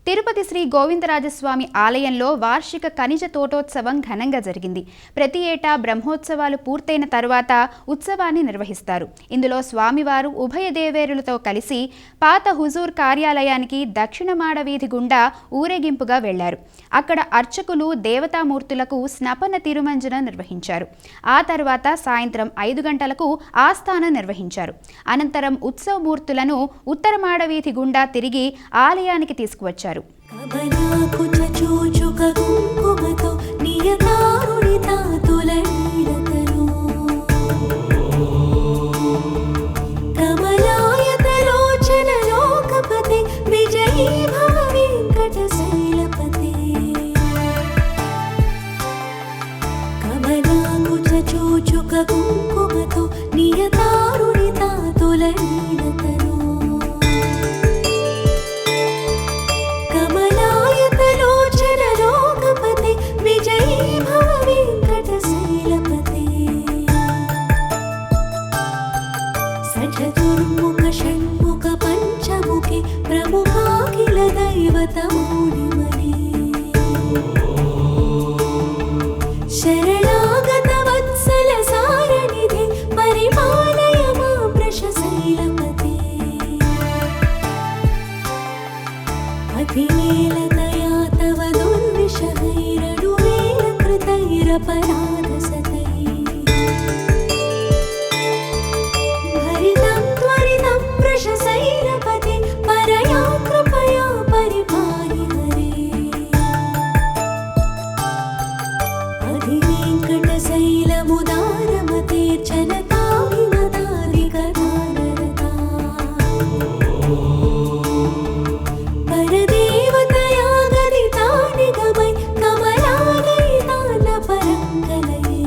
తిరుపతి శ్రీ గోవిందరాజస్వామి ఆలయంలో వార్షిక ఖనిజ తోటోత్సవం ఘనంగా జరిగింది. ప్రతి ఏటా బ్రహ్మోత్సవాలు పూర్తయిన తరువాత ఉత్సవాన్ని నిర్వహిస్తారు. ఇందులో స్వామివారు ఉభయ దేవేరులతో కలిసి పాత హుజూర్ కార్యాలయానికి దక్షిణ మాడ వీధి గుండా ఊరేగింపుగా వెళ్లారు. అక్కడ అర్చకులు దేవతామూర్తులకు స్నపన తిరుమంజన నిర్వహించారు. ఆ తర్వాత సాయంత్రం 5 గంటలకు ఆస్థానం నిర్వహించారు. అనంతరం ఉత్సవమూర్తులను ఉత్తర మాడ వీధి గుండా తిరిగి ఆలయానికి తీసుకువచ్చారు. చతుర్ముఖ షణ్ముఖ పంచముఖి ప్రముఖాఖిల దైవతమూడిమణి శరణాగత వత్సల సారనిధి పరిపాలయ మా వృషశైలపతే అధివేలతయా తవ దుర్విషహైరడువేల కృతైరపరాధసతై వృషశైలపతి పరయా కృపయా పరిపాలి హరే అధివేంకటశైలముదారమతే చలతాభిమతాదికథానరతా పరదేవతయా గదితా నిగమై కమలాలయితాన పరంగలయే